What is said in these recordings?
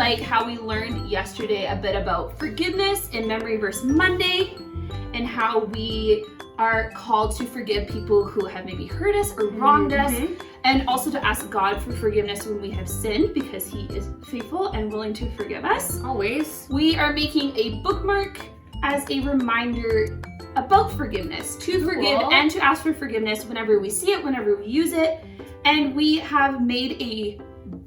like how we learned yesterday a bit about forgiveness in Memory Verse Monday and how we are called to forgive people who have maybe hurt us or wronged us, and also to ask God for forgiveness when we have sinned because He is faithful and willing to forgive us. Always. We are making a bookmark as a reminder about forgiveness, to forgive and to ask for forgiveness whenever we see it, whenever we use it. And we have made a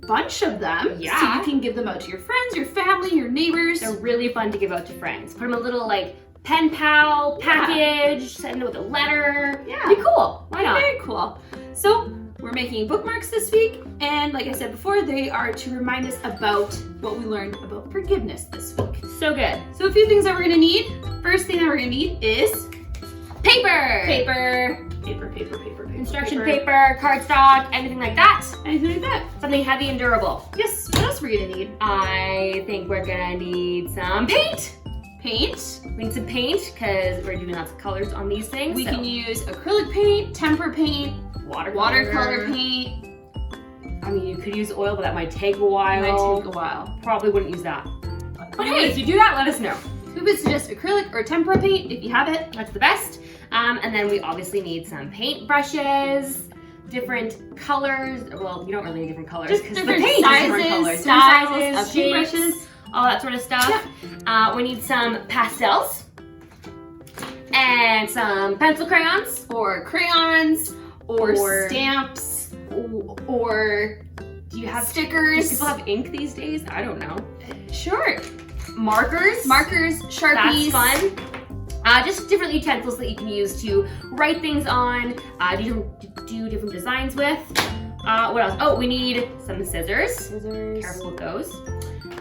bunch of them, so you can give them out to your friends, your family, your neighbors. They're really fun to give out to friends. Put them in a little like pen pal package, send it with a letter. Yeah. Be cool. Why not? Very cool. So we're making bookmarks this week, and like I said before, they are to remind us about what we learned about forgiveness this week. So good. So a few things that we're gonna need. First thing that we're gonna need is Paper. paper. Construction paper, cardstock, anything like that. Anything like that. Something heavy and durable. Yes, what else are we gonna need? I think we're gonna need some paint. Paint. We need some paint because we're doing lots of colors on these things. We can use acrylic paint, tempera paint, watercolor paint. I mean, you could use oil, but that might take a while. It might take a while. Probably wouldn't use that. But hey, if you do that, let us know. We would suggest acrylic or tempera paint if you have it. That's the best. And then we obviously need some paint brushes, different colors. Well, you don't really need different colors. Just because different the paint sizes, is different colors. styles Different of paintbrushes. all that sort of stuff. Yeah. We need some pastels and some pencil crayons. Or crayons, or stamps, or do you have stickers? Do people have ink these days? I don't know. Sure. Markers, Sharpies. That's fun. Just different utensils that you can use to write things on, do different designs with. What else? Oh, we need some scissors. Careful with those.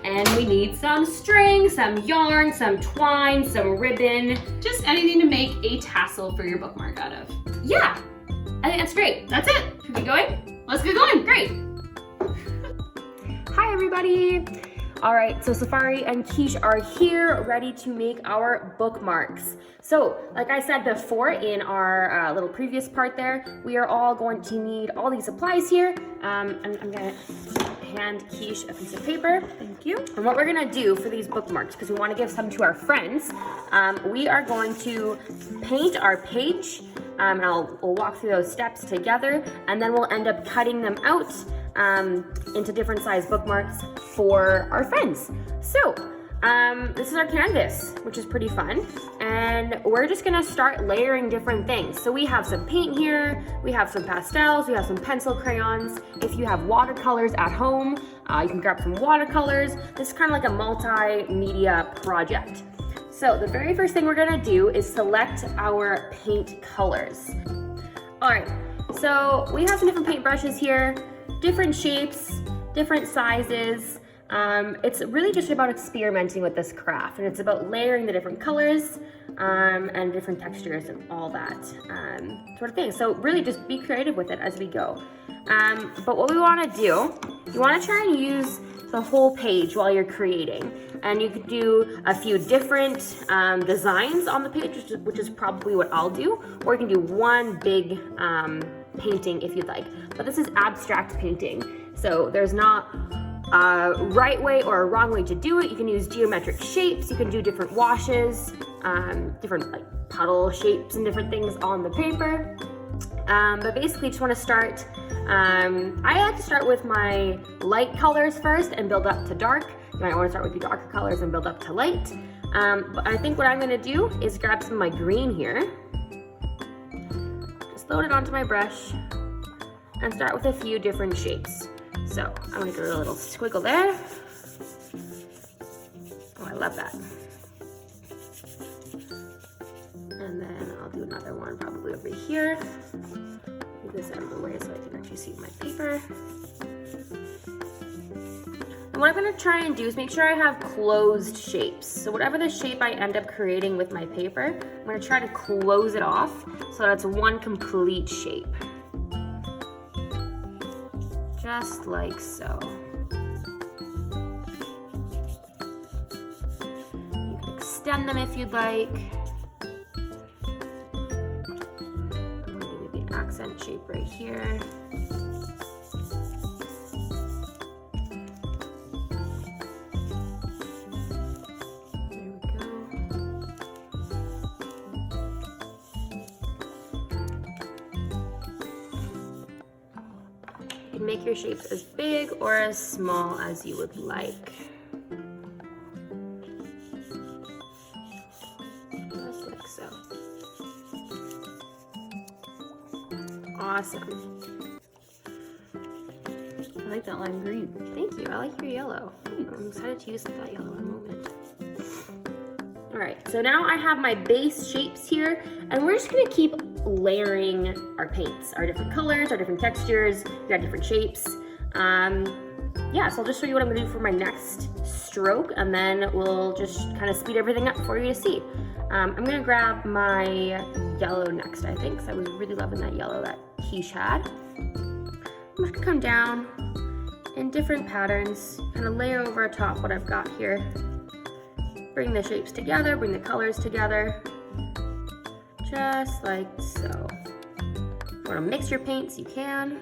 And we need some string, some yarn, some twine, some ribbon. Just anything to make a tassel for your bookmark out of. Yeah, I think that's great. That's it. Should we go in? Let's get going. Great. Hi, everybody. All right, so Safari and Quiche are here ready to make our bookmarks. So, like I said before in our little previous part there, we are all going to need all these supplies here. I'm gonna hand Quiche a piece of paper. Thank you. And what we're gonna do for these bookmarks, because we wanna give some to our friends, we are going to paint our page, and we'll walk through those steps together, and then we'll end up cutting them out into different size bookmarks for our friends. So this is our canvas, which is pretty fun, and we're just gonna start layering different things. So we have some paint here, we have some pastels, we have some pencil crayons. If you have watercolors at home, you can grab some watercolors. This is kind of like a multimedia project. So the very first thing we're gonna do is select our paint colors. All right, so we have some different paint brushes here, different shapes, different sizes. It's really just about experimenting with this craft, and it's about layering the different colors and different textures and all that sort of thing. So really just be creative with it as we go. But what we want to do, you want to try and use the whole page while you're creating. And you could do a few different designs on the page, which is probably what I'll do, or you can do one big painting if you'd like. But this is abstract painting, so there's not a right way or a wrong way to do it. You can use geometric shapes, you can do different washes, different like puddle shapes and different things on the paper. But basically just want to start, I like to start with my light colors first and build up to dark. You might want to start with your darker colors and build up to light. But I think what I'm going to do is grab some of my green here, just load it onto my brush, and start with a few different shapes. So I'm going to do a little squiggle there. Oh, I love that. And then I'll do another one probably over here. Move this out of the way so I can actually see my paper. And what I'm going to try and do is make sure I have closed shapes. So whatever the shape I end up creating with my paper, I'm going to try to close it off so that it's one complete shape. Just like so. You can extend them if you'd like. Maybe an accent shape right here. can make your shapes as big or as small as you would like. Just like so. Awesome. I like that lime green. Thank you. I like your yellow. I'm excited to use that yellow in a moment. All right, so now I have my base shapes here, and we're just gonna keep layering our paints, our different colors, our different textures. We got different shapes. Yeah, so I'll just show you what I'm gonna do for my next stroke, and then we'll just kind of speed everything up for you to see. I'm gonna grab my yellow next, I think, because I was really loving that yellow that Quiche had. I'm just gonna come down in different patterns, kind of layer over top what I've got here. Bring the shapes together, bring the colors together, just like so. If you want to mix your paints, you can.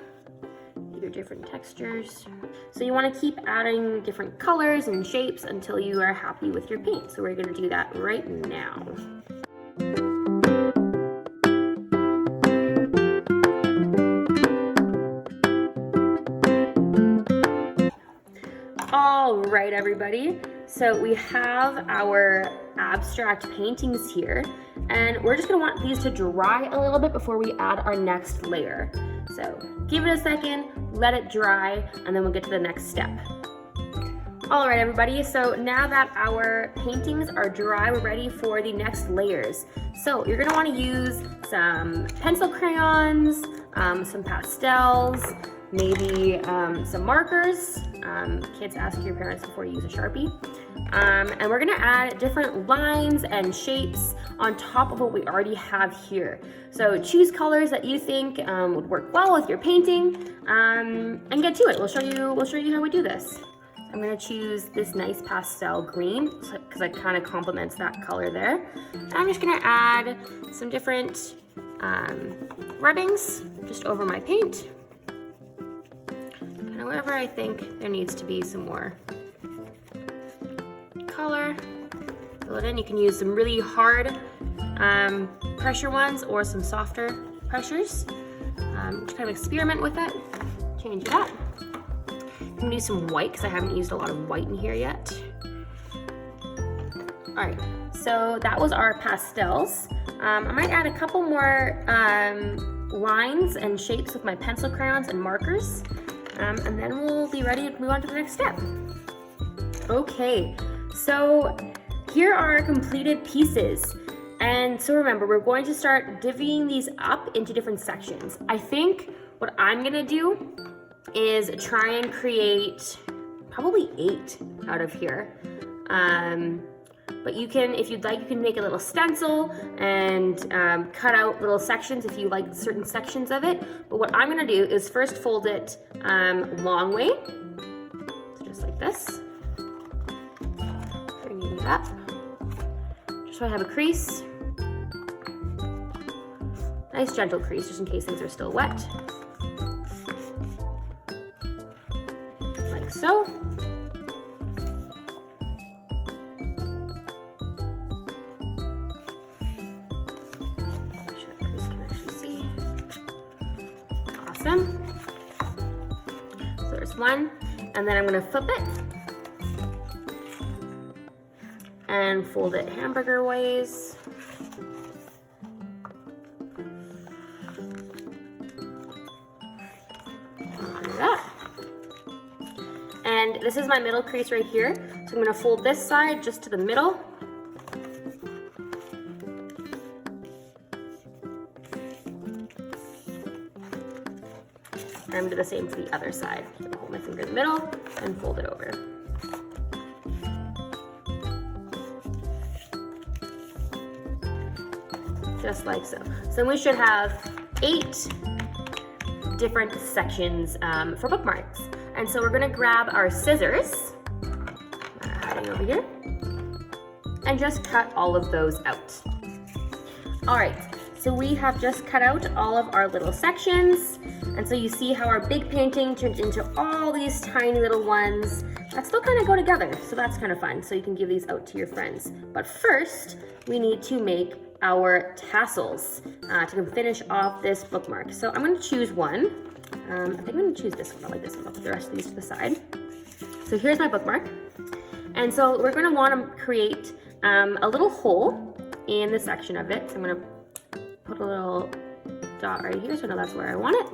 Either different textures. So you want to keep adding different colors and shapes until you are happy with your paint. So we're going to do that right now. All right, everybody. So we have our abstract paintings here, and we're just gonna want these to dry a little bit before we add our next layer. So give it a second, let it dry, and then we'll get to the next step. All right, everybody, so now that our paintings are dry, we're ready for the next layers. So you're gonna wanna use some pencil crayons, some pastels, maybe some markers. Kids, ask your parents before you use a Sharpie. And we're gonna add different lines and shapes on top of what we already have here. So choose colors that you think would work well with your painting, and get to it. We'll show you how we do this. I'm gonna choose this nice pastel green because it kind of complements that color there. And I'm just gonna add some different rubbings just over my paint. Kind of wherever I think there needs to be some more color. Fill it in. You can use some really hard pressure ones or some softer pressures. Just kind of experiment with it, change it up. I'm gonna use some white because I haven't used a lot of white in here yet. All right, so that was our pastels. I might add a couple more lines and shapes with my pencil crayons and markers, and then we'll be ready to move on to the next step. Okay, so here are our completed pieces. And so remember, we're going to start divvying these up into different sections. I think what I'm gonna do is try and create probably 8 out of here. But you can, if you'd like, you can make a little stencil and cut out little sections if you like certain sections of it. But what I'm gonna do is first fold it long way, so just like this. Bringing it up, just so I have a crease. Nice gentle crease, just in case things are still wet. Like so. Awesome. So there's one, and then I'm going to flip it and fold it hamburger ways. Like that. And this is my middle crease right here, so I'm going to fold this side just to the middle. And I'm going to do the same for the other side. So hold my finger in the middle and fold it over. Just like so. So we should have 8 different sections for bookmarks. And so we're going to grab our scissors, hiding over here, and just cut all of those out. All right. So we have just cut out all of our little sections, and so you see how our big painting turned into all these tiny little ones that still kind of go together, so that's kind of fun. So you can give these out to your friends. But first, we need to make our tassels to finish off this bookmark. So I'm going to choose one. I think I'm gonna choose this one. I like this one. I'll put the rest of these to the side. So here's my bookmark. And so we're gonna wanna create a little hole in the section of it. So I'm gonna put a little dot right here so I know that's where I want it.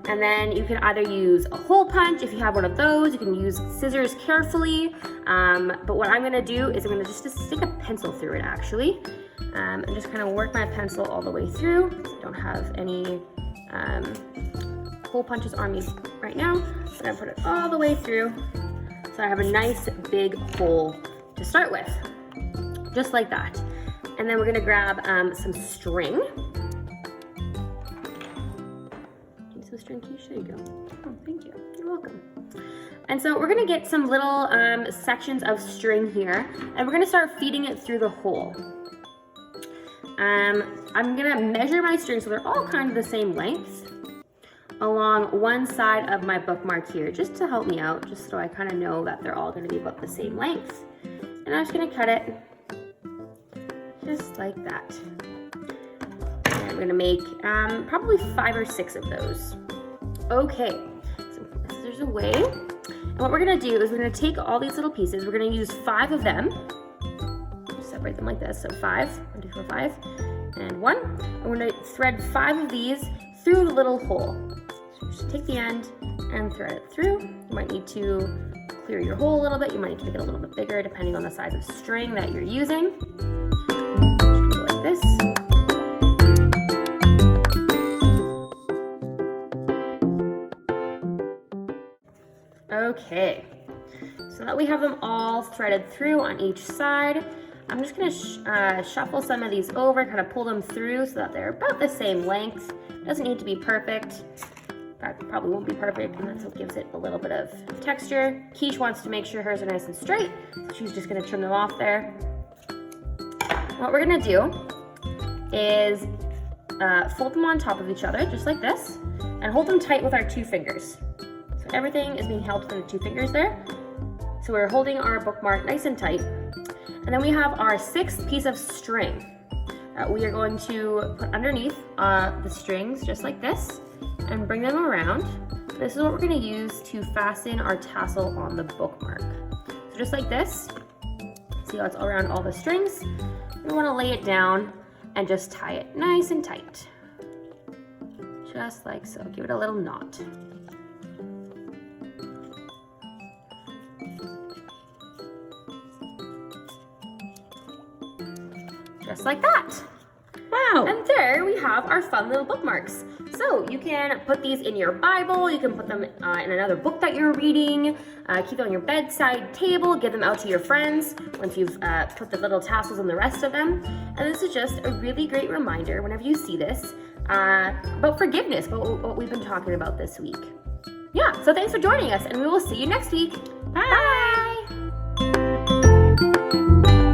And then you can either use a hole punch if you have one of those. You can use scissors carefully. But what I'm gonna do is I'm gonna just stick a pencil through it actually. And just kind of work my pencil all the way through. I don't have any hole punches on me right now. So I'm gonna put it all the way through. So I have a nice big hole to start with. Just like that. And then we're gonna grab some string. Need some string, Quiche? There you go. Oh, thank you. You're welcome. And so we're gonna get some little sections of string here, and we're gonna start feeding it through the hole. I'm gonna measure my string so they're all kind of the same length along one side of my bookmark here, just to help me out, just so I kind of know that they're all gonna be about the same length. And I'm just gonna cut it just like that. And I'm gonna make probably 5 or 6 of those. Okay, so scissors away. And what we're gonna do is we're gonna take all these little pieces, we're gonna use 5 of them, separate them like this, so 5, 1, 2, 4, 5, and 1. And we're gonna thread 5 of these through the little hole. So just take the end and thread it through. You might need to clear your hole a little bit, you might need to make it a little bit bigger depending on the size of string that you're using. Just go like this. Okay, so that we have them all threaded through on each side, I'm just gonna shuffle some of these over, kind of pull them through so that they're about the same length. Doesn't need to be perfect. That probably won't be perfect, and that's what gives it a little bit of texture. Quiche wants to make sure hers are nice and straight, so she's just gonna trim them off there. What we're gonna do is fold them on top of each other, just like this, and hold them tight with our 2 fingers. So everything is being held with the 2 fingers there. So we're holding our bookmark nice and tight. And then we have our 6th piece of string that we are going to put underneath the strings, just like this, and bring them around. This is what we're gonna use to fasten our tassel on the bookmark. So just like this, see how it's all around all the strings? We wanna lay it down and just tie it nice and tight. Just like so, give it a little knot. Just like that. Wow. And there we have our fun little bookmarks. So you can put these in your Bible, you can put them in another book that you're reading, keep them on your bedside table, give them out to your friends once you've put the little tassels on the rest of them. And this is just a really great reminder whenever you see this about forgiveness, about what we've been talking about this week. Yeah, so thanks for joining us, and we will see you next week. Bye. Bye.